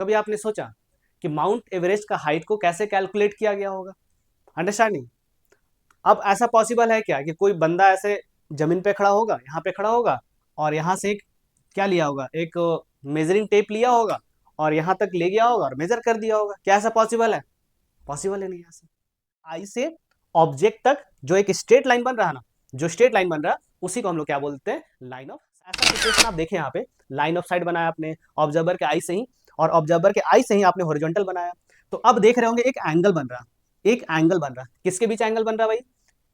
कभी आपने सोचा कि माउंट एवरेस्ट का हाइट को कैसे कैलकुलेट किया गया होगा? अंडरस्टैंडिंग? अब ऐसा पॉसिबल है क्या कि कोई बंदा ऐसे जमीन पे खड़ा होगा, यहाँ पे खड़ा होगा, और यहाँ से एक क्या लिया होगा, एक मेजरिंग टेप लिया होगा और यहाँ तक ले गया होगा और मेजर कर दिया होगा? क्या ऐसा पॉसिबल है? पॉसिबल ही नहीं है ऐसा। आई से ऑब्जेक्ट तक जो एक स्ट्रेट लाइन बन रहा है ना, जो स्ट्रेट लाइन बन रहा है उसी को हम लोग क्या बोलते हैं? Line of. ऐसा सिचुएशन आप देखें, यहाँ पे लाइन ऑफ साइट बनाया आपने ऑब्जर्वर के आई से ही, और ऑब्जर्वर के आई से ही आपने हॉरिजॉन्टल बनाया। तो अब देख रहे होंगे एक एंगल बन रहा, एक एंगल बन रहा। किसके बीच एंगल बन रहा भाई?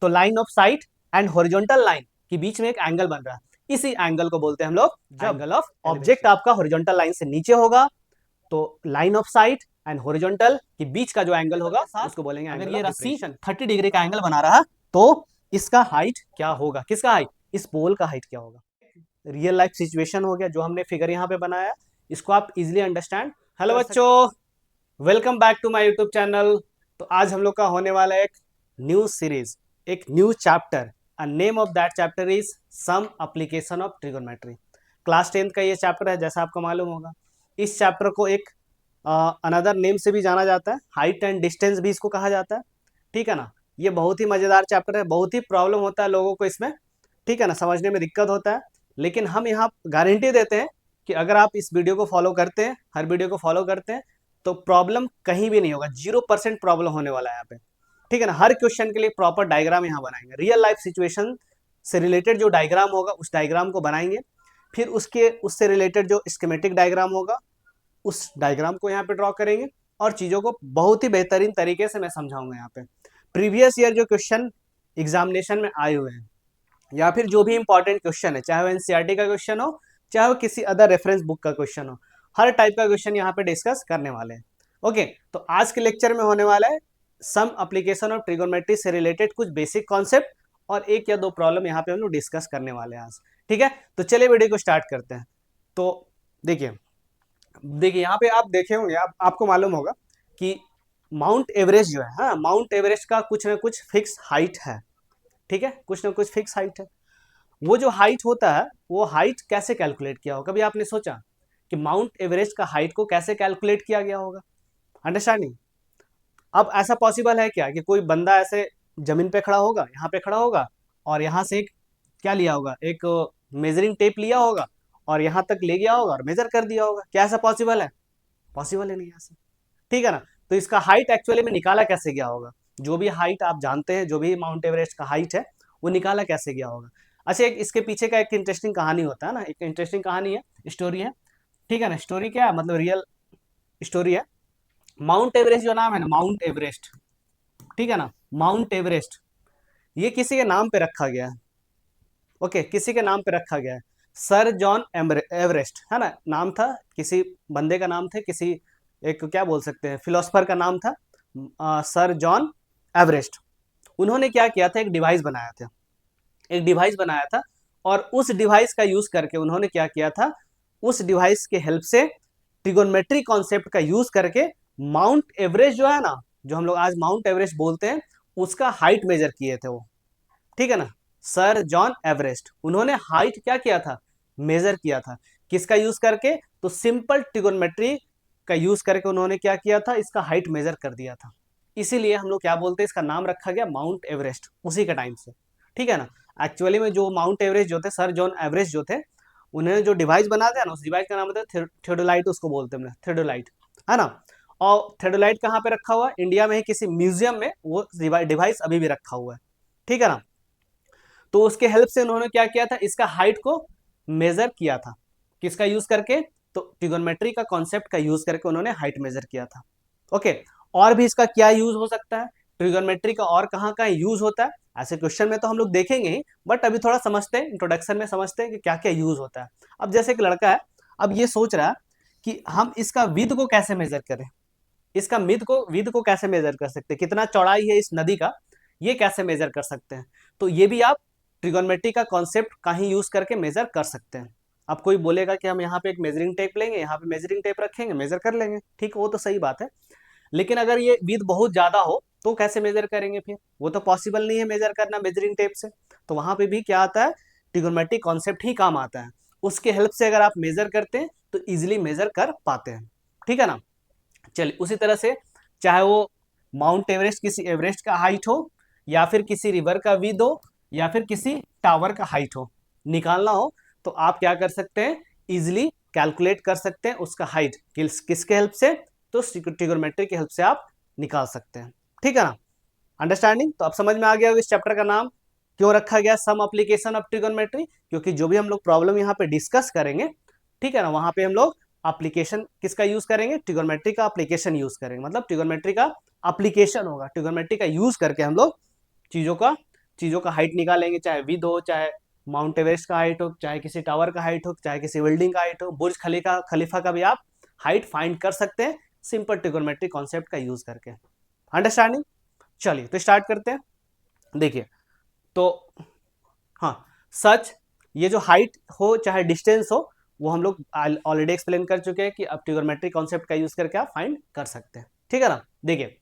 तो line of site and horizontal line के बीच में एक एंगल बन रहा। इसी एंगल को बोलते हैं हम लोग एंगल ऑफ। ऑब्जेक्ट आपका हॉरिजॉन्टल लाइन से नीचे होगा तो line of site and horizontal के बीच का जो एंगल होगा उसको बोलेंगे एंगल। अगर ये रस्सी 30 डिग्री का एंगल बना रहा तो इसका हाइट क्या होगा? किसका हाइट? इस पोल का हाइट क्या होगा? रियल लाइफ सिचुएशन हो गया जो हमने फिगर यहाँ पे बनाया, इसको आप इजिली अंडरस्टैंड। हेलो बच्चों, welcome back to my YouTube channel. तो आज हम लोग का होने वाला है एक न्यू सीरीज, एक new chapter. Name of that chapter is some application of trigonometry. Class 10th का ये चैप्टर है, जैसा आपको मालूम होगा। इस चैप्टर को एक अनदर नेम से भी जाना जाता है, हाइट एंड डिस्टेंस भी इसको कहा जाता है। ठीक है ना? ये बहुत ही मजेदार चैप्टर है, बहुत ही प्रॉब्लम होता है लोगों को इसमें, ठीक है ना, समझने में दिक्कत होता है। लेकिन हम यहाँ गारंटी देते हैं कि अगर आप इस वीडियो को फॉलो करते हैं, हर वीडियो को फॉलो करते हैं, तो प्रॉब्लम कहीं भी नहीं होगा। 0% प्रॉब्लम होने वाला है यहाँ पे, ठीक है ना। हर क्वेश्चन के लिए प्रॉपर डायग्राम यहाँ बनाएंगे, रियल लाइफ सिचुएशन से रिलेटेड जो डायग्राम होगा उस डायग्राम को बनाएंगे। फिर उससे रिलेटेड जो स्कीमेटिक डायग्राम होगा उस डायग्राम को यहाँ पे ड्रॉ करेंगे, और चीजों को बहुत ही बेहतरीन तरीके से मैं समझाऊंगा यहाँ पे। प्रीवियस ईयर जो क्वेश्चन एग्जामिनेशन में आए हुए हैं, या फिर जो भी इंपॉर्टेंट क्वेश्चन है, चाहे वो एनसीईआरटी का क्वेश्चन हो, चाहे वो किसी अदर रेफरेंस बुक का क्वेश्चन हो, हर टाइप का क्वेश्चन यहाँ पे डिस्कस करने वाले हैं। ओके, तो आज के लेक्चर में होने वाला है सम एप्लीकेशन ऑफ ट्रिगोनोमेट्री से रिलेटेड कुछ बेसिक कॉन्सेप्ट, और एक या दो प्रॉब्लम यहाँ पे हम लोग डिस्कस करने वाले हैं आज। ठीक है, तो चलिए वीडियो को स्टार्ट करते हैं। तो देखिए देखिए यहाँ पे आप देखे होंगे, आपको मालूम होगा कि माउंट एवरेस्ट जो है, हाँ, माउंट एवरेस्ट का कुछ ना कुछ फिक्स हाइट है। ठीक है, कुछ ना कुछ फिक्स हाइट है। वो जो हाइट होता है, वो हाइट कैसे कैलकुलेट किया होगा? कभी आपने सोचा कि माउंट एवरेस्ट का हाइट को कैसे कैलकुलेट किया गया होगा? अंडरस्टैंडिंग? अब ऐसा पॉसिबल है क्या कि कोई बंदा ऐसे जमीन पे खड़ा होगा, यहाँ पे खड़ा होगा, और यहाँ से एक क्या लिया होगा, एक मेजरिंग टेप लिया होगा और यहाँ तक ले गया होगा और मेजर कर दिया होगा? क्या ऐसा पॉसिबल है? पॉसिबल ही नहीं है ऐसा, ठीक है ना। तो इसका हाइट एक्चुअली में निकाला कैसे गया होगा? जो भी हाइट आप जानते हैं, जो भी माउंट एवरेस्ट का हाइट है, वो निकाला कैसे गया होगा? अच्छा, एक इसके पीछे का एक इंटरेस्टिंग कहानी होता है ना, एक इंटरेस्टिंग कहानी है, स्टोरी है। ठीक है ना, स्टोरी क्या है, मतलब रियल स्टोरी है। माउंट एवरेस्ट जो नाम है ना, माउंट एवरेस्ट, ठीक है ना, माउंट एवरेस्ट, ये किसी के नाम पे रखा गया है। ओके, किसी के नाम पे रखा गया है। सर जॉन एवरेस्ट, है ना, नाम था, किसी बंदे का नाम था, किसी एक क्या बोल सकते हैं, फिलोसफर का नाम था, सर जॉन एवरेस्ट। उन्होंने क्या किया था, एक डिवाइस बनाया था, एक डिवाइस बनाया था, और उस डिवाइस का यूज करके उन्होंने क्या किया था, उस डिवाइस के हेल्प से ट्रिगोनोमेट्री कॉन्सेप्ट का यूज करके माउंट एवरेस्ट जो है ना, जो हम लोग आज माउंट एवरेस्ट बोलते हैं, उसका हाइट मेजर किए थे वो। ठीक है ना, सर जॉन एवरेस्ट, उन्होंने हाइट क्या किया था, मेजर किया था। किसका यूज करके? तो सिंपल ट्रिगोनोमेट्री का यूज करके उन्होंने क्या किया था, इसका हाइट मेजर कर दिया था। इसीलिए हम लोग क्या बोलते हैं, इसका नाम रखा गया माउंट एवरेस्ट, उसी के टाइम से। ठीक है ना। एक्चुअली में जो माउंट एवरेस्ट जो थे, सर जॉन एवरेस्ट जो थे, उन्होंने जो डिवाइस बना दिया ना, उस डिवाइस का नाम होता है थियोडोलाइट, उसको बोलते हैं थियोडोलाइट, है ना। और थियोडोलाइट कहाँ पे रखा हुआ है? इंडिया में ही किसी म्यूजियम में वो डिवाइस अभी भी रखा हुआ है। ठीक है ना। तो उसके हेल्प से उन्होंने क्या किया था, इसका हाइट को मेजर किया था। किसका यूज करके? तो ट्रिगोनोमेट्री का कॉन्सेप्ट का यूज करके उन्होंने हाइट मेजर किया था। ओके, और भी इसका क्या यूज हो सकता है, ट्रिगोनोमेट्री का और कहाँ कहाँ यूज होता है, ऐसे क्वेश्चन में तो हम लोग देखेंगे ही, बट अभी थोड़ा समझते हैं, इंट्रोडक्शन में समझते हैं कि क्या क्या यूज होता है। अब जैसे एक लड़का है, अब ये सोच रहा है कि हम इसका विड्थ को कैसे मेजर करें, इसका विड्थ को कैसे मेजर कर सकते हैं, कितना चौड़ाई है इस नदी का, ये कैसे मेजर कर सकते हैं? तो ये भी आप ट्रिगोनोमेट्री का कॉन्सेप्ट का ही यूज करके मेजर कर सकते हैं। अब कोई बोलेगा कि हम यहाँ पे एक मेजरिंग टेप लेंगे, यहाँ पे मेजरिंग टेप रखेंगे, मेजर कर लेंगे, ठीक, वो तो सही बात है। लेकिन अगर ये विड्थ बहुत ज्यादा हो तो कैसे मेजर करेंगे? फिर वो तो पॉसिबल नहीं है मेजर करना मेजरिंग टेप से। तो वहां पे भी क्या आता है, ट्रिगोनोमेट्री कॉन्सेप्ट ही काम आता है। उसके हेल्प से अगर आप मेजर करते हैं तो इजिली मेजर कर पाते हैं। ठीक है ना। चलिए उसी तरह से चाहे वो माउंट एवरेस्ट, किसी एवरेस्ट का हाइट हो, या फिर किसी रिवर का विद हो, या फिर किसी टावर का हाइट हो, निकालना हो तो आप क्या कर सकते हैं, इजिली कैलकुलेट कर सकते हैं उसका हाइट। किसके हेल्प से, तो ट्रिगोनोमेट्री की हेल्प से आप निकाल सकते हैं। ठीक है ना, अंडरस्टैंडिंग। तो अब समझ में आ गया इस चैप्टर का नाम क्यों रखा गया, सम एप्लीकेशन ऑफ ट्रिगोनोमेट्री, क्योंकि जो भी हम लोग प्रॉब्लम यहाँ पे डिस्कस करेंगे, ठीक है ना, वहां पे हम लोग एप्लीकेशन किसका यूज करेंगे, ट्रिगोनोमेट्री का एप्लीकेशन यूज करेंगे। मतलब ट्रिगोनोमेट्री का एप्लीकेशन होगा, ट्रिगोनोमेट्री का यूज करके हम लोग चीजों का हाइट निकालेंगे, चाहे विद हो, चाहे माउंट एवरेस्ट का हाइट हो, चाहे किसी टावर का हाइट हो, चाहे किसी बिल्डिंग का हाइट हो, बुर्ज खलीफा का भी आप हाइट फाइंड कर सकते हैं सिंपल ट्रिगोनोमेट्री कॉन्सेप्ट का यूज करके। अंडरस्टैंडिंग। चलिए तो स्टार्ट करते हैं। देखिए तो हाँ, सच ये जो हाइट हो चाहे डिस्टेंस हो, वो हम लोग ऑलरेडी एक्सप्लेन कर चुके हैं कि अब ट्रिगोनोमेट्री कॉन्सेप्ट का यूज करके आप फाइंड कर सकते हैं। ठीक है ना। देखिए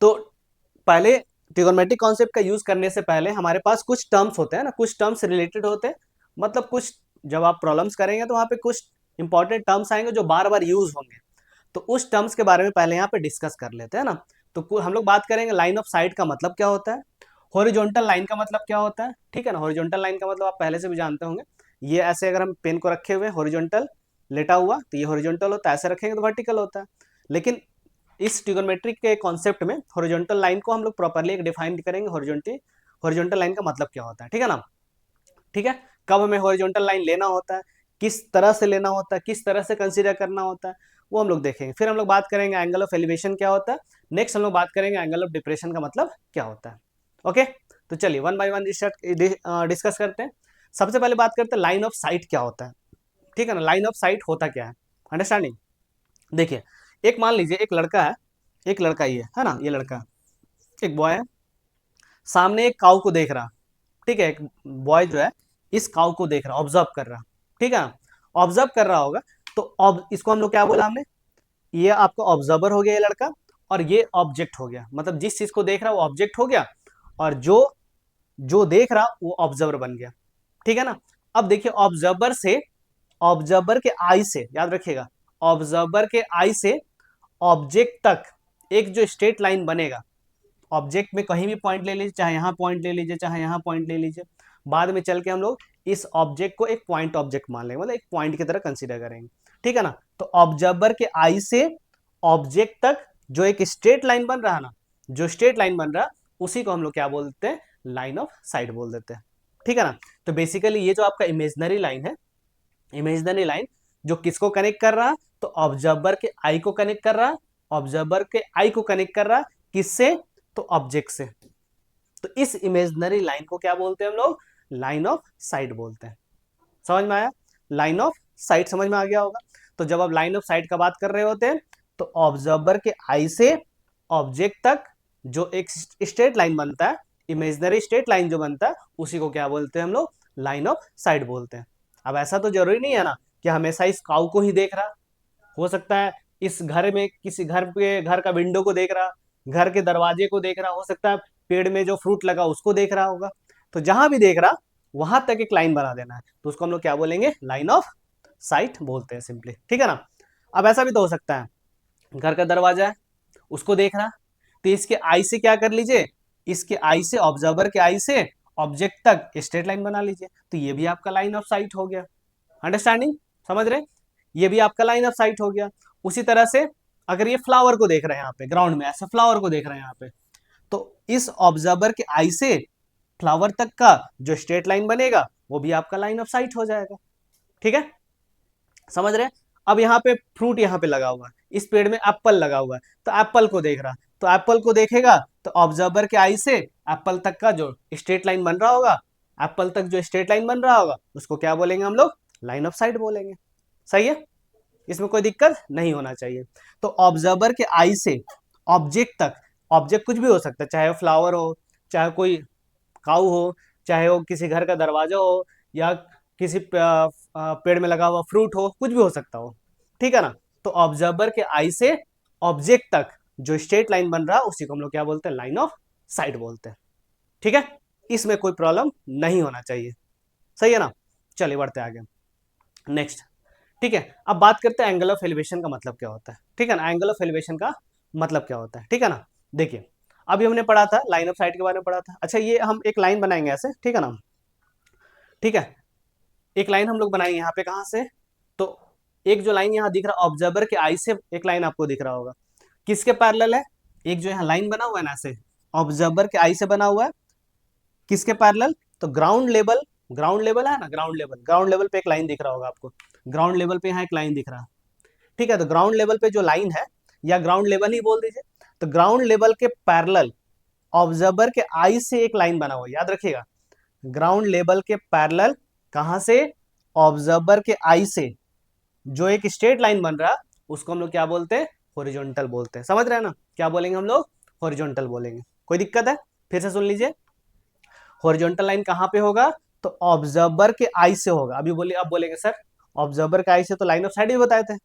तो पहले ट्रिगोनोमेट्रिक कॉन्सेप्ट का यूज करने से पहले हमारे पास कुछ टर्म्स होते हैं ना, कुछ टर्म्स रिलेटेड होते हैं, मतलब कुछ जब आप प्रॉब्लम्स करेंगे तो वहां पे कुछ इंपॉर्टेंट टर्म्स आएंगे जो बार बार यूज होंगे, तो उस टर्म्स के बारे में पहले यहाँ पे डिस्कस कर लेते हैं ना। तो हम लोग बात करेंगे लाइन ऑफ साइट का मतलब क्या होता है, हॉरिजॉन्टल लाइन का मतलब क्या होता है। ठीक है ना, हॉरिजॉन्टल लाइन का मतलब आप पहले से भी जानते होंगे, ये ऐसे अगर हम पेन को रखे हुए हॉरिजॉन्टल लेटा हुआ तो ये हॉरिजॉन्टल होता है, ऐसे रखेंगे तो वर्टिकल होता है। लेकिन इस ट्रिगोनोमेट्री के कॉन्सेप्ट में हॉरिजॉन्टल लाइन को हम लोग प्रॉपर्ली एक डिफाइन करेंगे, हॉरिजॉन्टल लाइन का मतलब क्या होता है। ठीक है ना। ठीक है, कब हमें हॉरिजॉन्टल लाइन लेना होता है, किस तरह से लेना होता है, किस तरह से कंसीडर करना होता है, वो हम लोग देखेंगे। फिर हम लोग बात करेंगे एंगल ऑफ एलिवेशन क्या होता है, नेक्स्ट हम लोग बात करेंगे एंगल ऑफ डिप्रेशन का मतलब क्या होता है। ओके, तो चलिए वन बाय वन डिस्कस करते हैं। सबसे पहले बात करते हैं लाइन ऑफ साइट क्या होता है। ठीक है ना, लाइन ऑफ साइट होता क्या है, अंडरस्टैंडिंग। देखिए एक मान लीजिए एक लड़का है, एक लड़का ही है ना, ये लड़का एक बॉय है, सामने एक काऊ को देख रहा। ठीक है, एक बॉय जो है इस काऊ को देख रहा, ऑब्जर्व कर रहा। ठीक है, ऑब्जर्व कर रहा होगा, तो इसको हम लोग क्या बोला हमने, ये आपका ऑब्जर्वर हो गया ये लड़का, और ये ऑब्जेक्ट हो गया, मतलब जिस चीज को देख रहा वो ऑब्जेक्ट हो गया, और जो जो देख रहा वो ऑब्जर्वर बन गया। ठीक है ना। अब देखिए ऑब्जर्वर से, ऑब्जर्वर के आई से, याद रखिएगा, ऑब्जर्वर के आई से ऑब्जेक्ट तक एक जो स्ट्रेट लाइन बनेगा, ऑब्जेक्ट में कहीं भी पॉइंट ले लीजिए, चाहे यहाँ पॉइंट ले लीजिए, चाहे यहाँ पॉइंट ले लीजिए, बाद में चल के हम लोग इस ऑब्जेक्ट को एक पॉइंट ऑब्जेक्ट मान लेंगे, मतलब एक पॉइंट की तरह कंसीडर करेंगे। ठीक है ना। तो ऑब्जर्वर के आई से ऑब्जेक्ट तक जो एक स्ट्रेट लाइन बन रहा है ना, जो स्ट्रेट लाइन बन रहा है उसी को हम लोग क्या बोलते हैं, लाइन ऑफ साइट बोल देते हैं। ठीक है ना। तो बेसिकली ये जो आपका इमेजनरी लाइन है, इमेजनरी लाइन जो किसको कनेक्ट कर रहा है, तो ऑब्जर्वर के आई को कनेक्ट कर रहा है, ऑब्जर्वर के आई को कनेक्ट कर रहा है किससे, तो ऑब्जेक्ट से। तो इस इमेजनरी लाइन को क्या बोलते हैं हम लोग, लाइन ऑफ साइट बोलते हैं। समझ में आया, लाइन ऑफ साइट समझ में आ गया होगा। तो जब आप लाइन ऑफ साइट का बात कर रहे होते हैं तो ऑब्जर्वर के आई से ऑब्जेक्ट तक जो एक स्ट्रेट लाइन बनता है, इमेजनरी स्ट्रेट लाइन जो बनता है, उसी को क्या बोलते हैं हम लोग, लाइन ऑफ साइट बोलते हैं। अब ऐसा तो जरूरी नहीं है ना कि हमेशा इस काऊ को ही देख रहा, हो सकता है इस घर में किसी घर का विंडो को देख रहा, घर के दरवाजे को देख रहा, हो सकता है पेड़ में जो फ्रूट लगा उसको देख रहा होगा। तो जहां भी देख रहा वहां तक एक लाइन बना देना है, तो उसको हम लोग क्या बोलेंगे, लाइन ऑफ साइट बोलते हैं सिंपली। ठीक है ना। अब ऐसा भी तो हो सकता है घर का दरवाजा है, उसको देख रहा, तो इसके आई से क्या कर लीजिए, इसके आई से, ऑब्जर्वर के आई से ऑब्जेक्ट तक स्ट्रेट लाइन बना लीजिए, तो ये भी आपका लाइन ऑफ साइट हो गया। अंडरस्टैंडिंग, समझ रहे, ये भी आपका लाइन ऑफ साइट हो गया। उसी तरह से अगर ये फ्लावर को देख रहे हैं यहाँ पे ग्राउंड में, ऐसे फ्लावर को देख रहे हैं यहाँ पे, तो इस ऑब्जर्वर के आई से फ्लावर तक का जो स्ट्रेट लाइन बनेगा वो भी आपका लाइन ऑफ साइट हो जाएगा। ठीक है, समझ रहे। अब यहाँ पे फ्रूट यहाँ पे लगा हुआ है, इस पेड़ में एप्पल लगा हुआ है, तो एप्पल को देख रहा, तो एप्पल को देखेगा तो ऑब्जर्वर के आई से एप्पल तक का जो स्ट्रेट लाइन बन रहा होगा, एप्पल तक जो स्ट्रेट लाइन बन रहा होगा उसको क्या बोलेंगे हम लोग, लाइन ऑफ साइट बोलेंगे। सही है, इसमें कोई दिक्कत नहीं होना चाहिए। तो ऑब्जर्वर के आई से ऑब्जेक्ट तक, ऑब्जेक्ट कुछ भी हो सकता है, चाहे वो फ्लावर हो, चाहे कोई काऊ हो, चाहे वो किसी घर का दरवाजा हो, या किसी पेड़ में लगा हुआ फ्रूट हो, कुछ भी हो सकता हो। ठीक है ना। तो ऑब्जर्वर के आई से ऑब्जेक्ट तक जो स्ट्रेट लाइन बन रहा है उसी को हम लोग क्या बोलते हैं, लाइन ऑफ साइट बोलते हैं। ठीक है, इसमें कोई प्रॉब्लम नहीं होना चाहिए। सही है ना। चलिए बढ़ते आगे, नेक्स्ट। ठीक है, अब बात करते हैं एंगल ऑफ एलिवेशन का मतलब क्या होता है। ठीक है ना, एंगल ऑफ एलिवेशन का मतलब क्या होता है। ठीक है ना, देखिए अभी हमने पढ़ा था लाइन ऑफ साइट के बारे में पढ़ा था। अच्छा, ये हम एक लाइन बनाएंगे ऐसे, ठीक है ना, ठीक है, एक लाइन हम लोग बनाएंगे यहाँ पे, कहाँ से, तो एक जो लाइन यहाँ दिख रहा है ऑब्जर्वर के आई से, एक लाइन आपको दिख रहा होगा, किसके पैरेलल है, एक जो यहाँ लाइन बना हुआ है ना ऐसे, ऑब्जर्वर के आई से बना हुआ है, किसके पैरेलल, तो ग्राउंड लेवल, ग्राउंड लेवल है ना, ग्राउंड लेवल, ग्राउंड लेवल पे एक लाइन दिख रहा होगा आपको, ग्राउंड लेवल पे यहाँ एक लाइन दिख रहा है। ठीक है, तो ग्राउंड लेवल पे जो लाइन है, या ग्राउंड लेवल ही बोल दीजिए, तो ग्राउंड लेवल के पैरेलल ऑब्जर्वर के आई से एक लाइन बना हुआ है, याद रखिएगा, ग्राउंड लेवल के पैरेलल, कहां से, ऑब्जर्वर के आई से जो एक स्ट्रेट लाइन बन रहा, उसको हम लोग क्या बोलते हैं, हॉरिजॉन्टल बोलते हैं। समझ रहे हैं ना, क्या बोलेंगे हम लोग, हॉरिजॉन्टल बोलेंगे। कोई दिक्कत है, फिर से सुन लीजिए, हॉरिजॉन्टल लाइन कहां पे होगा, तो ऑब्जर्वर के आई से होगा। अभी बोलिए, अब बोलेंगे सर ऑब्जर्वर के आई से तो लाइन ऑफ साइट भी बताए थे,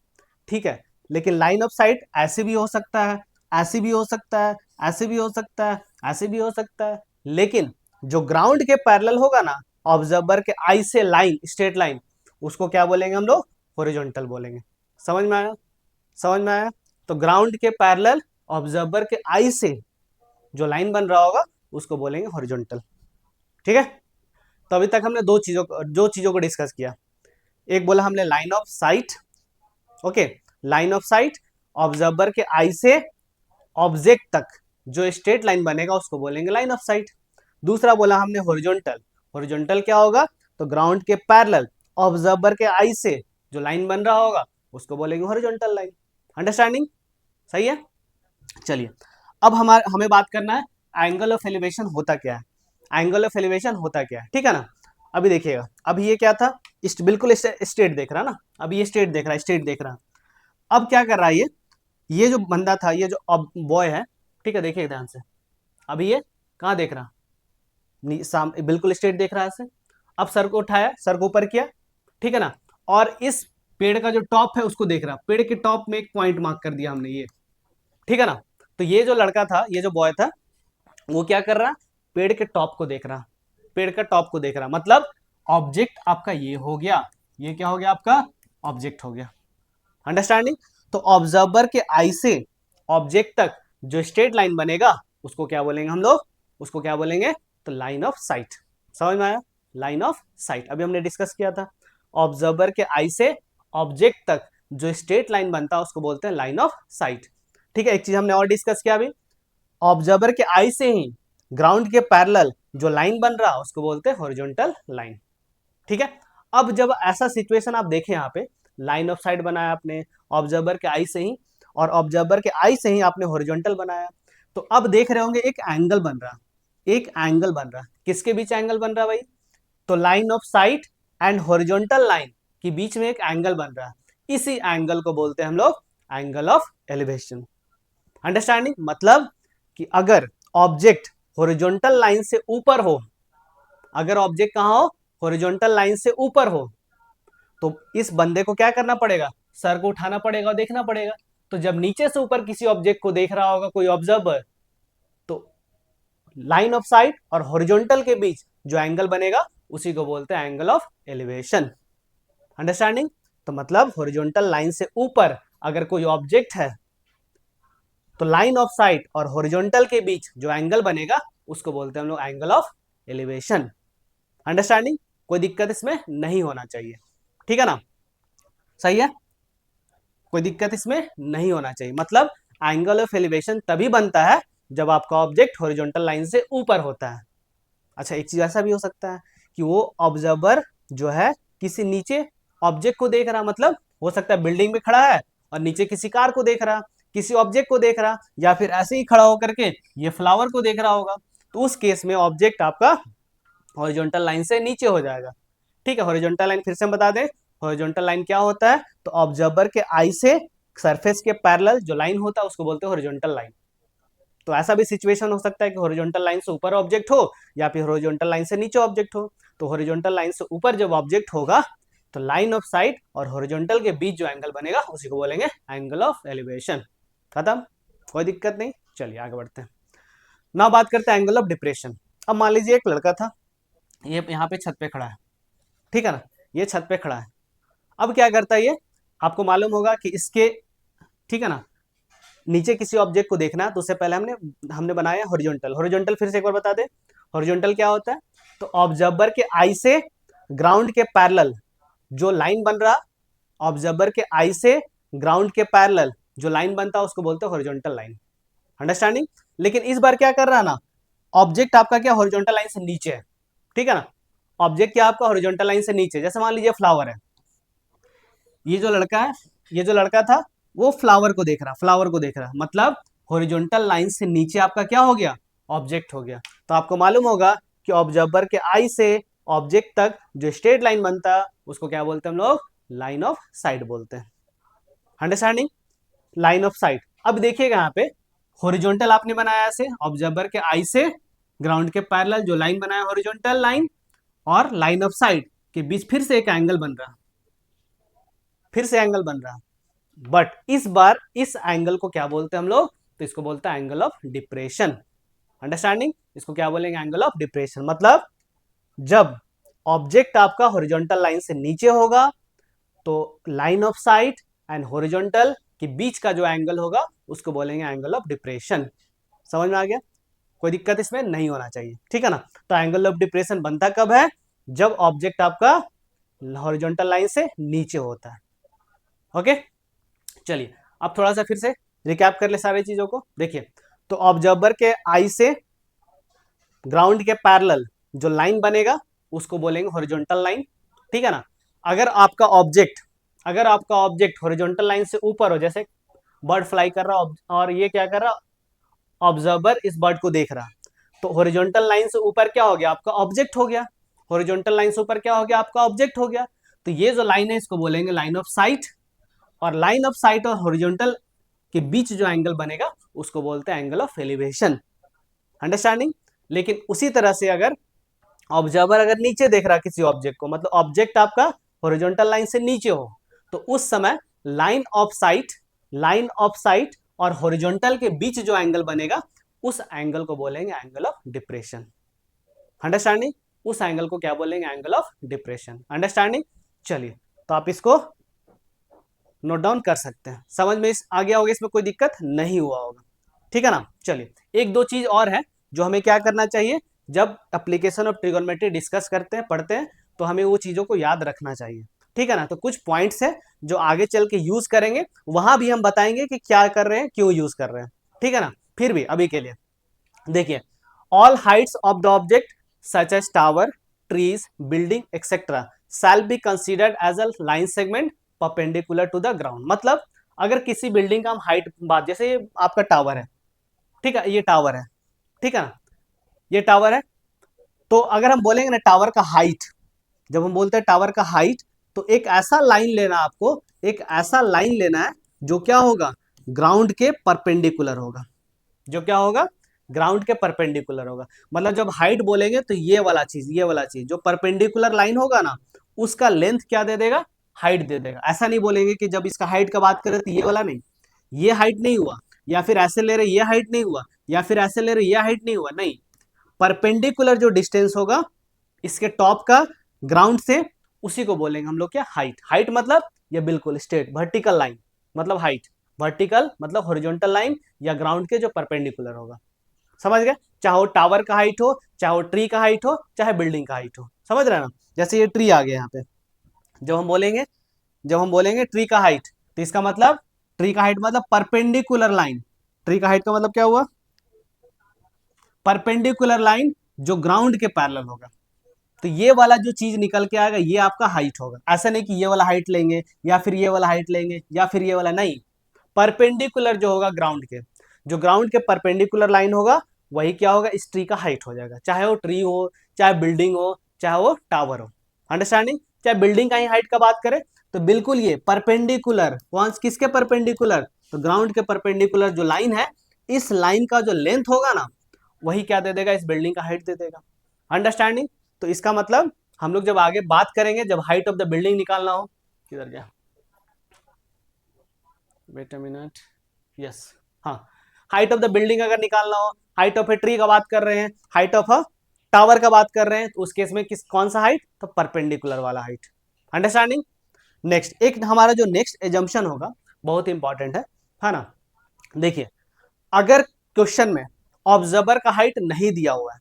ठीक है, लेकिन लाइन ऑफ साइट ऐसे भी हो सकता है, ऐसे भी हो सकता है, ऐसे भी हो सकता है, ऐसे भी हो सकता है, लेकिन जो ग्राउंड के पैरेलल होगा ना, ऑब्जर्वर के आई से लाइन, स्ट्रेट लाइन, उसको क्या बोलेंगे हम लोग, हॉरिजॉन्टल बोलेंगे। समझ में आया, समझ में आया, तो ग्राउंड के पैरेलल ऑब्जर्वर के आई से जो लाइन बन रहा होगा उसको बोलेंगे हॉरिजॉन्टल। ठीक है, तो अभी तक हमने दो चीजों को डिस्कस किया। एक बोला हमने line of site, okay, line of site, observer के आई से ऑब्जेक्ट तक जो स्ट्रेट लाइन बनेगा उसको बोलेंगे लाइन ऑफ साइट। दूसरा बोला हमने हॉरिजॉन्टल, हॉरिजॉन्टल क्या होगा, तो ग्राउंड के पैरेलल ऑब्जर्वर के आई से जो लाइन बन रहा होगा उसको बोलेंगे हॉरिजॉन्टल लाइन। अंडरस्टैंडिंग, सही है। चलिए, अब हमें बात करना है एंगल ऑफ एलिवेशन होता क्या है, एंगल ऑफ एलिवेशन होता क्या है। ठीक है ना, अभी देखिएगा, अभी ये क्या था, बिल्कुल स्ट्रेट देख रहा है ना, अभी ये स्ट्रेट देख रहा है, स्ट्रेट देख रहा है। अब क्या कर रहा है ये जो बंदा था, ये जो बॉय है, ठीक है, देखिए ध्यान से, अभी ये कहाँ देख रहा, बिल्कुल स्ट्रेट देख रहा है ऐसे। अब सर को उठाया, सर को ऊपर किया, ठीक है ना, और इस पेड़ का जो टॉप है उसको देख रहा, पेड़ के टॉप में एक पॉइंट मार्क कर दिया हमने ये, ठीक है ना। तो ये जो लड़का था, ये जो बॉय था, वो क्या कर रहा, पेड़ के टॉप को देख रहा, पेड़ का टॉप को देख रहा, मतलब ऑब्जेक्ट आपका ये हो गया, ये क्या हो गया आपका, ऑब्जेक्ट हो गया। अंडरस्टैंडिंग, तो ऑब्जर्वर के आई से ऑब्जेक्ट तक जो स्ट्रेट लाइन बनेगा उसको क्या बोलेंगे हम लोग, उसको क्या बोलेंगे, तो लाइन ऑफ साइट। समझ में आया, लाइन ऑफ साइट अभी हमने डिस्कस किया था, ऑब्जर्वर के आई से ऑब्जेक्ट तक जो स्ट्रेट लाइन बनता है उसको बोलते हैं लाइन ऑफ साइट। ठीक है, एक चीज हमने और डिस्कस किया अभी, ऑब्जर्वर के आई से ही ग्राउंड के पैरेलल जो लाइन बन रहा उसको बोलते हैं हॉरिजॉन्टल लाइन। ठीक है, अब जब ऐसा सिचुएशन आप देखें, यहाँ पे लाइन ऑफ साइट बनाया आपने ऑब्जर्वर के आई से ही, और ऑब्जर्वर के आई से ही आपने हॉरिजॉन्टल बनाया, तो अब देख रहे होंगे एक एंगल बन रहा, एक एंगल बन रहा, किसके बीच एंगल बन रहा भाई, तो line of site and horizontal line के बीच में एक एंगल बन रहा, इसी एंगल को बोलते हैं हम लोग एंगल ऑफ एलिवेशन। अंडरस्टैंडिंग, मतलब कि अगर ऑब्जेक्ट हॉरिजॉन्टल लाइन से ऊपर हो, अगर ऑब्जेक्ट कहां हो, हॉरिजॉन्टल लाइन से ऊपर हो, तो इस बंदे को क्या करना पड़ेगा, सर को उठाना पड़ेगा और देखना पड़ेगा। तो जब नीचे से ऊपर किसी ऑब्जेक्ट को देख रहा होगा कोई ऑब्जर्वर, तो लाइन ऑफ साइट और हॉरिजॉन्टल के बीच जो एंगल बनेगा उसी को बोलते हैं एंगल ऑफ एलिवेशन। अंडरस्टैंडिंग, तो मतलब हॉरिजॉन्टल लाइन से ऊपर अगर कोई ऑब्जेक्ट है, तो लाइन ऑफ साइट और हॉरिजॉन्टल के बीच जो एंगल बनेगा उसको बोलते हैं हम लोग एंगल ऑफ एलिवेशन। अंडरस्टैंडिंग, कोई दिक्कत इसमें नहीं होना चाहिए, ठीक है ना, सही है, कोई दिक्कत इसमें नहीं होना चाहिए। मतलब एंगल ऑफ एलिवेशन तभी बनता है जब आपका ऑब्जेक्ट हॉरिजॉन्टल लाइन से ऊपर होता है। अच्छा, एक चीज ऐसा भी हो सकता है कि वो ऑब्जर्वर जो है किसी नीचे ऑब्जेक्ट को देख रहा, मतलब हो सकता है बिल्डिंग में खड़ा है और नीचे किसी कार को देख रहा, किसी ऑब्जेक्ट को देख रहा, या फिर ऐसे ही खड़ा होकर के ये फ्लावर को देख रहा होगा, तो उस केस में ऑब्जेक्ट आपका हॉरिजॉन्टल लाइन से नीचे हो जाएगा। ठीक है, हॉरिजॉन्टल लाइन फिर से हम बता दें, हॉरिजॉन्टल लाइन क्या होता है, तो ऑब्जर्वर के आई से सरफेस के पैरेलल जो लाइन होता है उसको बोलते हैं हॉरिजॉन्टल लाइन। तो ऐसा भी सिचुएशन हो सकता है कि हॉरिजॉन्टल लाइन से ऊपर ऑब्जेक्ट हो या फिर हॉरिजॉन्टल लाइन से नीचे ऑब्जेक्ट हो। तो हॉरिजॉन्टल लाइन से ऊपर जब ऑब्जेक्ट होगा तो लाइन ऑफ साइट और हॉरिजॉन्टल के बीच जो एंगल बनेगा उसी को बोलेंगे एंगल ऑफ एलिवेशन। खत्म, कोई दिक्कत नहीं। चलिए आगे बढ़ते हैं, ना बात करते हैं एंगल ऑफ डिप्रेशन। अब मान लीजिए एक लड़का था, ये यहाँ पे छत पे खड़ा है, ठीक है ना, ये छत पे खड़ा है। अब क्या करता है, ये आपको मालूम होगा कि इसके, ठीक है ना, नीचे किसी ऑब्जेक्ट को देखना है तो उससे पहले हमने हमने बनाया हॉरिजॉन्टल। हॉरिजॉन्टल फिर से एक बार बता दे, हॉरिजॉन्टल क्या होता है? तो ऑब्जर्वर के आई से ग्राउंड के पैरेलल जो लाइन बन रहा, ऑब्जर्वर के आई से ग्राउंड के पैरेलल जो लाइन बनता है उसको बोलते हैं हॉरिजॉन्टल लाइन। अंडरस्टैंडिंग? लेकिन इस बार क्या कर रहा ना, ऑब्जेक्ट आपका क्या हॉरिजॉन्टल लाइन से नीचे है, ठीक है ना, ऑब्जेक्ट क्या आपका हॉरिजॉन्टल लाइन से नीचे। जैसे मान लीजिए फ्लावर है, ये जो लड़का है, ये जो लड़का था वो फ्लावर को देख रहा, फ्लावर को देख रहा, मतलब हॉरिजॉन्टल लाइन से नीचे आपका क्या हो गया, ऑब्जेक्ट हो गया। तो आपको मालूम होगा कि ऑब्जर्वर के आई से ऑब्जेक्ट तक जो स्ट्रेट लाइन बनता है उसको क्या बोलते हैं हम लोग, लाइन ऑफ साइट बोलते हैं। अंडरस्टैंडिंग? Line of site. अब देखिएगा यहाँ पे हॉरिजॉन्टल आपने बनाया ऐसे, ऑब्जर्वर के आई से ग्राउंड के पैरेलल जो लाइन बनाया हॉरिजॉन्टल लाइन, और लाइन ऑफ साइट के बीच फिर से एक एंगल बन रहा, फिर से एंगल बन रहा। बट इस बार इस एंगल को क्या बोलते हैं हम लोग, तो इसको बोलते हैं एंगल ऑफ डिप्रेशन। अंडरस्टैंडिंग? इसको क्या बोलेंगे, एंगल ऑफ डिप्रेशन। मतलब जब ऑब्जेक्ट आपका हॉरिजॉन्टल लाइन से नीचे होगा तो line of site and horizontal के बीच का जो एंगल होगा उसको बोलेंगे एंगल ऑफ डिप्रेशन। समझ में आ गया? कोई दिक्कत इसमें नहीं होना चाहिए, ठीक है ना। तो एंगल ऑफ डिप्रेशन बनता कब है, जब ऑब्जेक्ट आपका हॉरिजॉन्टल लाइन से नीचे होता है। ओके, चलिए अब थोड़ा सा फिर से रिकैप कर ले सारी चीजों को। देखिए, तो ऑब्जर्वर के आई से ग्राउंड के पैरेलल जो लाइन बनेगा उसको बोलेंगे हॉरिजॉन्टल लाइन, ठीक है ना। अगर आपका ऑब्जेक्ट, अगर आपका ऑब्जेक्ट हॉरिजॉन्टल लाइन से ऊपर हो, जैसे बर्ड फ्लाई कर रहा और ये क्या कर रहा, ऑब्जर्वर इस बर्ड को देख रहा, तो हॉरिजॉन्टल लाइन से ऊपर क्या हो गया, आपका ऑब्जेक्ट हो गया। हॉरिजॉन्टल लाइन से ऊपर क्या हो गया, आपका ऑब्जेक्ट हो गया। तो ये जो लाइन है इसको बोलेंगे लाइन ऑफ साइट, और लाइन ऑफ साइट और हॉरिजॉन्टल के बीच जो एंगल बनेगा उसको बोलते हैं एंगल ऑफ एलिवेशन। अंडरस्टैंडिंग? लेकिन उसी तरह से अगर ऑब्जर्वर अगर नीचे देख रहा किसी ऑब्जेक्ट को, मतलब ऑब्जेक्ट आपका हॉरिजॉन्टल लाइन से नीचे हो, तो उस समय line of site, line of site और हॉरिजॉन्टल के बीच जो एंगल बनेगा उस एंगल को बोलेंगे एंगल ऑफ डिप्रेशन। अंडरस्टैंडिंग? उस एंगल को क्या बोलेंगे, एंगल ऑफ डिप्रेशन। अंडरस्टैंडिंग? चलिए, तो आप इसको नोट डाउन कर सकते हैं। समझ में आ गया होगा, इसमें कोई दिक्कत नहीं हुआ होगा, ठीक है ना। चलिए, एक दो चीज और है जो हमें क्या करना चाहिए, जब एप्लीकेशन ऑफ ट्रिगोनोमेट्री डिस्कस करते हैं, पढ़ते हैं, तो हमें वो चीजों को याद रखना चाहिए, ठीक है ना। तो कुछ पॉइंट्स है जो आगे चल के यूज करेंगे, वहां भी हम बताएंगे कि क्या कर रहे हैं, क्यों यूज कर रहे हैं, ठीक है ना। फिर भी अभी के लिए देखिए, all heights of the object such as tower, trees, building etcetera shall be considered as a line segment perpendicular to the ground. मतलब अगर किसी बिल्डिंग का हम हाइट बात, जैसे आपका टावर है, ठीक है, ये टावर है, ठीक है ना, ये टावर है, तो अगर हम बोलेंगे ना टावर का हाइट, जब हम बोलते हैं टावर का हाइट, तो एक ऐसा लाइन लेना आपको, एक ऐसा लाइन लेना है जो क्या होगा, ग्राउंड के परपेंडिकुलर होगा, जो क्या होगा, ग्राउंड के परपेंडिकुलर होगा। मतलब जब हाइट बोलेंगे तो ये वाला चीज, ये वाला चीज जो परपेंडिकुलर लाइन होगा ना, उसका लेंथ क्या दे देगा, हाइट दे देगा। ऐसा नहीं बोलेंगे कि जब इसका हाइट का बात करें तो ये वाला नहीं, ये हाइट नहीं हुआ, या फिर ऐसे ले रहे ये हाइट नहीं हुआ, या फिर ऐसे ले रहे ये हाइट नहीं हुआ, नहीं। परपेंडिकुलर जो डिस्टेंस होगा इसके टॉप का ग्राउंड से, उसी को बोलेंगे हम लोग क्या, हाइट। हाइट मतलब ये बिल्कुल स्ट्रेट वर्टिकल लाइन, मतलब हाइट। वर्टिकल मतलब हॉरिजॉन्टल लाइन या ग्राउंड के जो परपेंडिकुलर होगा। समझ गए? चाहे वो टावर का हाइट हो, चाहे वो ट्री का हाइट हो, चाहे बिल्डिंग का हाइट हो। समझ रहे हैं ना? जैसे ये ट्री आ गया यहाँ पे, जब हम बोलेंगे, जब हम बोलेंगे ट्री का हाइट, तो इसका मतलब ट्री का हाइट मतलब परपेंडिकुलर लाइन। ट्री का हाइट का मतलब क्या हुआ, परपेंडिकुलर लाइन जो ग्राउंड के पैरेलल होगा। तो ये वाला जो चीज निकल के आएगा ये आपका हाइट होगा। ऐसा नहीं कि ये वाला हाइट लेंगे या फिर ये वाला हाइट लेंगे या फिर ये वाला, नहीं। परपेंडिकुलर जो होगा ग्राउंड के, जो ग्राउंड के परपेंडिकुलर लाइन होगा वही क्या होगा, इस ट्री का हाइट हो जाएगा। चाहे वो ट्री हो, चाहे बिल्डिंग हो, चाहे वो टावर हो। अंडरस्टैंडिंग? चाहे बिल्डिंग का ही हाइट का बात करें तो बिल्कुल ये परपेंडिकुलर, कौन किसके परपेंडिकुलर, तो ग्राउंड के परपेंडिकुलर जो लाइन है, इस लाइन का जो लेंथ होगा ना वही क्या दे देगा, इस बिल्डिंग का हाइट दे देगा। अंडरस्टैंडिंग? तो इसका मतलब हम लोग जब आगे बात करेंगे, जब हाइट ऑफ द बिल्डिंग निकालना हो, किधर गया, वेट अ मिनट, यस, हाँ, हाइट ऑफ द बिल्डिंग अगर निकालना हो, हाइट ऑफ ए ट्री का बात कर रहे हैं, हाइट ऑफ अ टावर का बात कर रहे हैं, तो उस केस में किस कौन सा हाइट, तो परपेंडिकुलर वाला हाइट। अंडरस्टैंडिंग? नेक्स्ट एक हमारा जो नेक्स्ट एजम्पशन होगा बहुत इंपॉर्टेंट है ना। देखिए, अगर क्वेश्चन में ऑब्जर्वर का हाइट नहीं दिया हुआ है,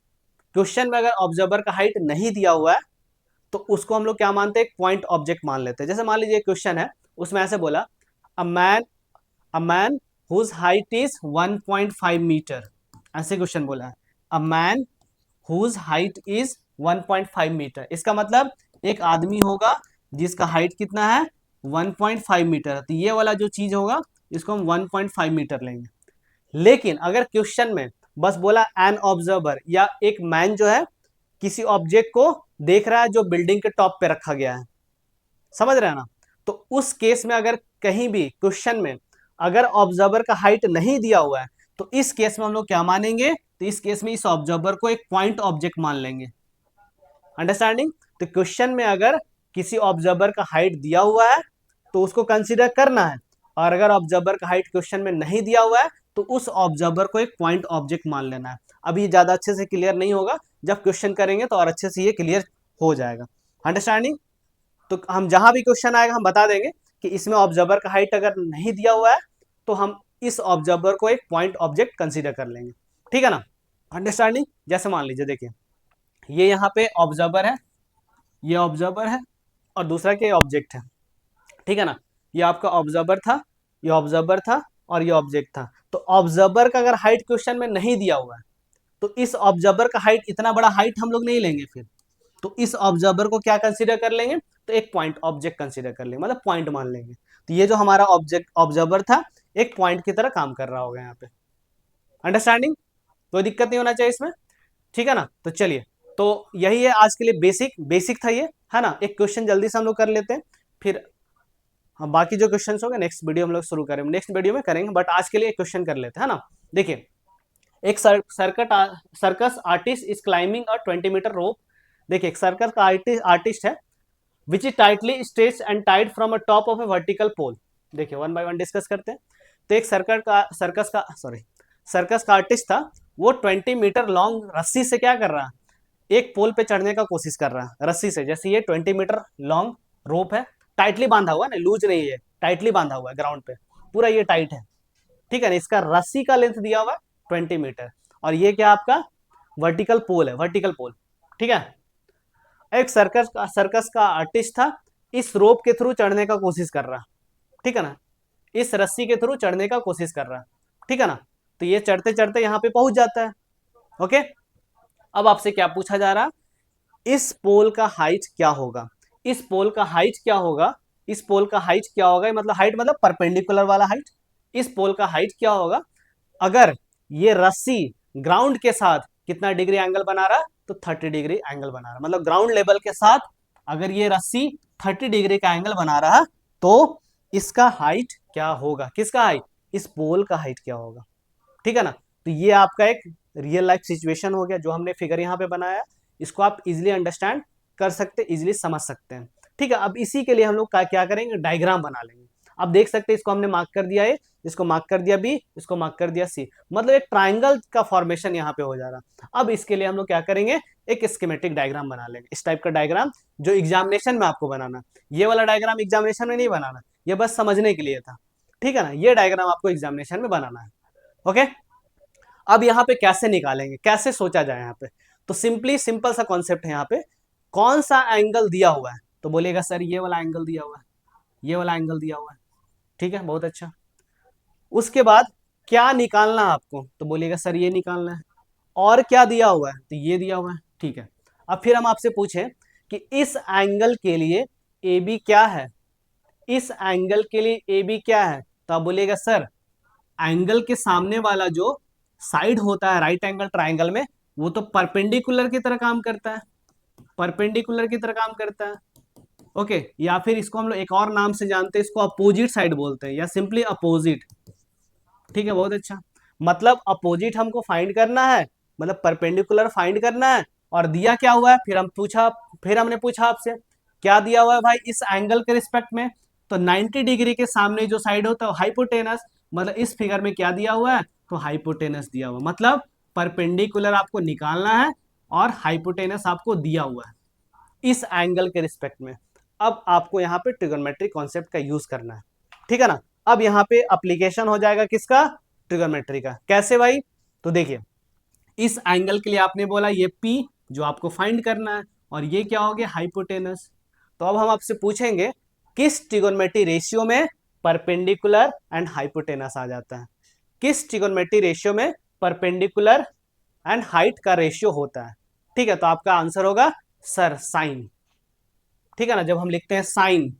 क्वेश्चन में अगर ऑब्जर्वर का हाइट नहीं दिया हुआ है तो उसको हम लोग क्या मानते हैं, एक पॉइंट ऑब्जेक्ट मान लेते हैं। जैसे मान लीजिए क्वेश्चन है, उसमें ऐसे बोला a man a man whose height is 1.5 metre, ऐसे क्वेश्चन बोला है, a man whose height is 1.5 metre. इसका मतलब एक आदमी होगा जिसका हाइट कितना है, 1.5 मीटर। तो ये वाला जो चीज होगा इसको हम 1.5 मीटर लेंगे। लेकिन अगर क्वेश्चन में बस बोला एन ऑब्जर्वर, या एक मैन जो है किसी ऑब्जेक्ट को देख रहा है जो बिल्डिंग के टॉप पे रखा गया है, समझ रहे हैं ना, तो उस केस में अगर कहीं भी क्वेश्चन में अगर ऑब्जर्वर का हाइट नहीं दिया हुआ है तो इस केस में हम लोग क्या मानेंगे, तो इस केस में इस ऑब्जर्वर को एक पॉइंट ऑब्जेक्ट मान लेंगे। अंडरस्टैंडिंग। तो क्वेश्चन में अगर किसी ऑब्जर्वर का हाइट दिया हुआ है तो उसको कंसीडर करना है, और अगर ऑब्जर्वर का हाइट क्वेश्चन में नहीं दिया हुआ है तो उस ऑब्जर्वर को एक पॉइंट ऑब्जेक्ट मान लेना है। अभी ज्यादा अच्छे से क्लियर नहीं होगा, जब क्वेश्चन करेंगे तो और अच्छे से ये क्लियर हो जाएगा। अंडरस्टैंडिंग। तो हम जहां भी क्वेश्चन आएगा हम बता देंगे कि इसमें ऑब्जर्वर का हाइट अगर नहीं दिया हुआ है तो हम इस ऑब्जर्वर को एक पॉइंट ऑब्जेक्ट कंसीडर कर लेंगे। ठीक है ना। अंडरस्टैंडिंग। जैसे मान लीजिए, देखिए ये यहाँ पे ऑब्जर्वर है, ये ऑब्जर्वर है और दूसरा के ऑब्जेक्ट है। ठीक है ना। ये आपका ऑब्जर्वर था, ये ऑब्जर्वर था और ये ऑब्जेक्ट था। तो ऑब्जर्वर का अगर हाइट क्वेश्चन में नहीं दिया हुआ है तो इस ऑब्जर्वर का हाइट, इतना बड़ा हाइट हम लोग नहीं लेंगे फिर, तो इस ऑब्जर्वर को क्या कंसीडर कर लेंगे, तो एक पॉइंट ऑब्जेक्ट कंसीडर कर लेंगे, मतलब पॉइंट मान लेंगे। तो ये जो हमारा ऑब्जेक्ट ऑब्जर्वर था एक पॉइंट की तरह काम कर रहा होगा यहाँ पे। अंडरस्टैंडिंग। कोई दिक्कत नहीं होना चाहिए इसमें। ठीक है ना। तो चलिए, तो यही है आज के लिए, बेसिक बेसिक था ये, है ना। एक क्वेश्चन जल्दी से हम लोग कर लेते हैं, फिर हम बाकी जो क्वेश्चंस होंगे नेक्स्ट वीडियो हम लोग शुरू करेंगे, नेक्स्ट वीडियो में करेंगे, बट आज के लिए एक क्वेश्चन कर लेते हैं, है ना। देखिए, एक circus artist is climbing a 20 metre rope. देखिए, एक सर्कस का आर्टिस्ट है which is tightly stretched and tied from a top of a vertical pole. देखिए, वन बाय वन डिस्कस करते हैं। तो एक सर्कस का आर्टिस्ट था, वो 20 मीटर लॉन्ग रस्सी से क्या कर रहा है, एक पोल पे चढ़ने का कोशिश कर रहा है रस्सी से। जैसे ये 20 मीटर लॉन्ग रोप है, टाइटली बांधा हुआ है ना, लूज नहीं है, टाइटली बांधा हुआ है ग्राउंड पे, पूरा ये टाइट है। ठीक है ना। इसका रस्सी का लेंथ दिया हुआ है 20 मीटर, और ये क्या आपका वर्टिकल पोल है, वर्टिकल पोल। ठीक है। एक सर्कस का आर्टिस्ट था, इस रोप के थ्रू चढ़ने का कोशिश कर रहा। ठीक है ना। इस रस्सी के थ्रू चढ़ने का कोशिश कर रहा। ठीक है ना। तो ये चढ़ते चढ़ते यहाँ पे पहुंच जाता है। ओके। अब आपसे क्या पूछा जा रहा, इस पोल का हाइट क्या होगा, इस पोल का हाइट क्या होगा, इस पोल का हाइट क्या होगा, मतलब हाइट मतलब परपेंडिकुलर वाला हाइट। इस पोल का हाइट क्या होगा अगर ये रस्सी ग्राउंड के साथ कितना डिग्री एंगल बना रहा, तो 30 डिग्री एंगल बना रहा, मतलब ग्राउंड लेवल के साथ अगर ये रस्सी 30 डिग्री का एंगल बना रहा तो इसका हाइट क्या होगा, किसका हाइट, इस पोल का हाइट क्या होगा। ठीक है ना। तो ये आपका एक रियल लाइफ सिचुएशन हो गया, जो हमने फिगर यहाँ पे बनाया, इसको आप इजिली अंडरस्टैंड कर सकते, इजिली समझ सकते हैं। ठीक है। अब इसी के लिए हम लोग क्या करेंगे, डायग्राम बना लेंगे। अब देख सकते हैं, इसको हमने मार्क कर दिया है, इसको मार्क कर दिया बी, इसको मार्क कर दिया सी, मतलब एक ट्राइंगल का फॉर्मेशन यहाँ पे हो जा रहा। अब इसके लिए हम लोग क्या करेंगे, एक स्कीमेटिक डायग्राम बना लेंगे, इस टाइप का डायग्राम जो एग्जामिनेशन में आपको बनाना। ये वाला डायग्राम एग्जामिनेशन में नहीं बनाना, ये बस समझने के लिए था। ठीक है ना। ये डायग्राम आपको एग्जामिनेशन में बनाना है। ओके। अब यहाँ पे कैसे निकालेंगे, कैसे सोचा जाए यहाँ पे, तो सिंपली सिंपल सा कॉन्सेप्ट है यहाँ पे। कौन सा एंगल दिया हुआ है, तो बोलिएगा सर ये वाला एंगल दिया हुआ है, ये वाला एंगल दिया हुआ है। ठीक है, बहुत अच्छा। उसके बाद क्या निकालना है आपको, तो बोलिएगा सर ये निकालना है। और क्या दिया हुआ है, तो ये दिया हुआ है। ठीक है। अब फिर हम आपसे पूछें कि इस एंगल के लिए ए बी क्या है, इस एंगल के लिए ए बी क्या है, तो आप बोलिएगा सर एंगल के सामने वाला जो साइड होता है राइट एंगल ट्राइंगल में, वो तो परपेंडिकुलर की तरह काम करता है, परपेंडिकुलर की तरह काम करता है। ओके। या फिर इसको हम लोग एक और नाम से जानते हैं, इसको अपोजिट साइड बोलते हैं, या सिंपली अपोजिट। ठीक है, बहुत अच्छा। मतलब अपोजिट हमको फाइंड करना है, मतलब परपेंडिकुलर फाइंड करना है। और दिया क्या हुआ है, फिर हमने पूछा आपसे क्या दिया हुआ है भाई इस एंगल के रिस्पेक्ट में, तो 90 डिग्री के सामने जो साइड होता है हाइपोटेनस, मतलब इस फिगर में क्या दिया हुआ है, तो हाइपोटेनस दिया हुआ, मतलब परपेंडिकुलर आपको निकालना है और हाइपोटेनस आपको दिया हुआ है इस एंगल के रिस्पेक्ट में। अब आपको यहाँ पे ट्रिगोनोमेट्री कॉन्सेप्ट का यूज करना है, ठीक है ना। अब यहाँ पे अप्लीकेशन हो जाएगा किसका, ट्रिगोनोमेट्री का। कैसे भाई, तो देखिए इस एंगल के लिए आपने बोला ये P जो आपको फाइंड करना है, और ये क्या हो गया, हाइपोटेनस। तो अब हम आपसे पूछेंगे किस ट्रिगोनोमेट्री रेशियो में परपेंडिकुलर एंड हाइपोटेनस आ जाता है, किस ट्रिगोनोमेट्री रेशियो में परपेंडिकुलर एंड हाइट का रेशियो होता है, ठीक है। तो आपका आंसर होगा सर साइन, ठीक है ना। जब हम लिखते हैं साइन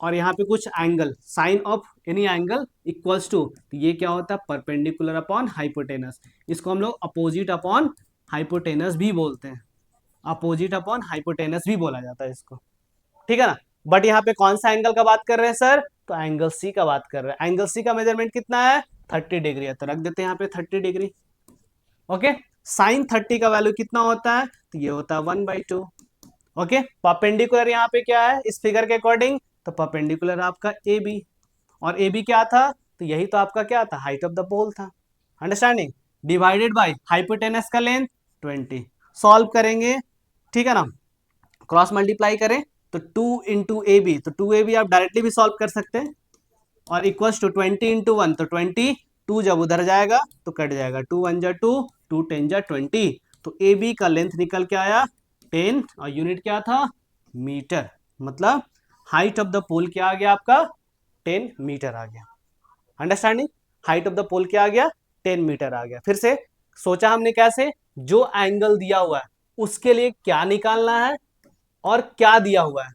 और यहाँ पे कुछ angle, sine of any angle equals to, तो ये क्या होता है, परपेंडिकुलर अपॉन हाइपोटेनस। इसको हम लोग अपोजिट अपॉन हाइपोटेनस भी बोलते हैं, अपोजिट अपॉन हाइपोटेनस भी बोला जाता है इसको, ठीक है ना। बट यहाँ पे कौन सा एंगल का बात कर रहे हैं सर, तो एंगल सी का बात कर रहे हैं। एंगल सी का मेजरमेंट कितना है, 30 डिग्री है, तो रख देते हैं यहाँ पे 30 डिग्री। ओके, साइन 30 का वैल्यू कितना होता है, तो ये होता है 1/2। ओके, परपेंडिकुलर यहाँ पे क्या है इस फिगर के अकॉर्डिंग, तो परपेंडिकुलर आपका ए बी, और ए बी क्या था, तो यही तो आपका क्या था, हाइट ऑफ द पोल था। अंडरस्टैंडिंग, डिवाइडेड बाय हाइपोटेनस का लेंथ 20। सॉल्व करेंगे, ठीक है ना, क्रॉस मल्टीप्लाई करें तो 2 इंटू ए बी, तो 2ab आप डायरेक्टली भी सॉल्व कर सकते हैं, और इक्वल्स टू 20 इंटू 1, तो 20, 2 जब उधर जाएगा तो कट जाएगा, 2 1 जा 2, 2 10 जा 20। तो ए बी का लेंथ निकल के आया 10, और यूनिट क्या था, मीटर। मतलब हाइट ऑफ द पोल क्या आ गया आपका, 10 मीटर आ गया। अंडरस्टैंडिंग, हाइट ऑफ द पोल क्या आ गया, 10 मीटर आ गया। फिर से सोचा हमने कैसे, जो एंगल दिया हुआ है उसके लिए क्या निकालना है और क्या दिया हुआ है,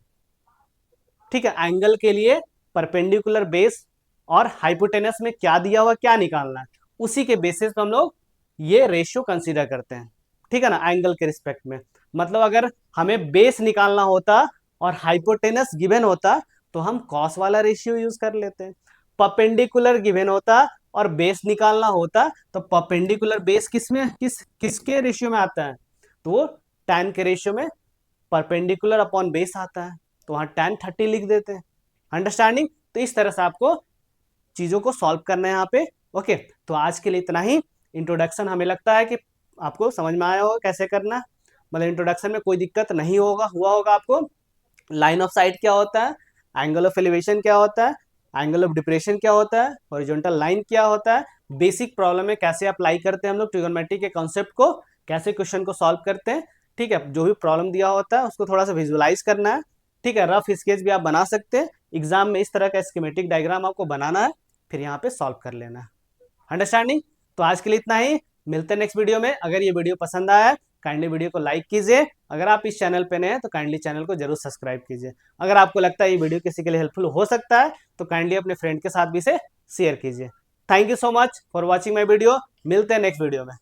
ठीक है। एंगल के लिए परपेंडिकुलर बेस और हाइपोटेनस में क्या दिया हुआ क्या निकालना है, उसी के बेसिस पे हम लोग ये रेशियो कंसीडर करते हैं, ठीक है ना, एंगल के रिस्पेक्ट में। मतलब अगर हमें बेस निकालना होता और हाइपोटेनस गिवन होता तो हम कॉस वाला रेशियो यूज कर लेते हैं। परपेंडिकुलर गिवन होता और बेस निकालना होता तो परपेंडिकुलर बेस किसके रेशियो में आता है, तो वो tan के रेशियो में परपेंडिकुलर अपॉन बेस आता है, तो वहां tan 30 लिख देते हैं। अंडरस्टैंडिंग, तो इस तरह से आपको चीजों को सॉल्व करना है यहाँ पे। ओके, तो आज के लिए इतना ही। इंट्रोडक्शन हमें लगता है कि आपको समझ में आया होगा कैसे करना है, मतलब इंट्रोडक्शन में कोई दिक्कत नहीं हुआ होगा आपको। लाइन ऑफ साइट क्या होता है, एंगल ऑफ एलिवेशन क्या होता है, एंगल ऑफ डिप्रेशन क्या होता है, हॉरिजॉन्टल लाइन क्या होता है, बेसिक प्रॉब्लम में कैसे अप्लाई करते हैं हम लोग ट्रिगोनोमेट्री के कॉन्सेप्ट को, कैसे क्वेश्चन को सॉल्व करते हैं, ठीक है। जो भी प्रॉब्लम दिया होता है उसको थोड़ा सा विजुअलाइज करना है, ठीक है। रफ स्केच भी आप बना सकते हैं, एग्जाम में इस तरह का स्कीमेटिक डायग्राम आपको बनाना है, फिर यहाँ पे सॉल्व कर लेना है। अंडरस्टैंडिंग, तो आज के लिए इतना ही, मिलते हैं नेक्स्ट वीडियो में। अगर ये वीडियो पसंद आया है काइंडली वीडियो को लाइक कीजिए, अगर आप इस चैनल पे नए हैं तो काइंडली चैनल को जरूर सब्सक्राइब कीजिए। अगर आपको लगता है ये वीडियो किसी के लिए हेल्पफुल हो सकता है तो काइंडली अपने फ्रेंड के साथ भी इसे शेयर कीजिए। Thank you so much for watching my video, मिलते हैं नेक्स्ट वीडियो में।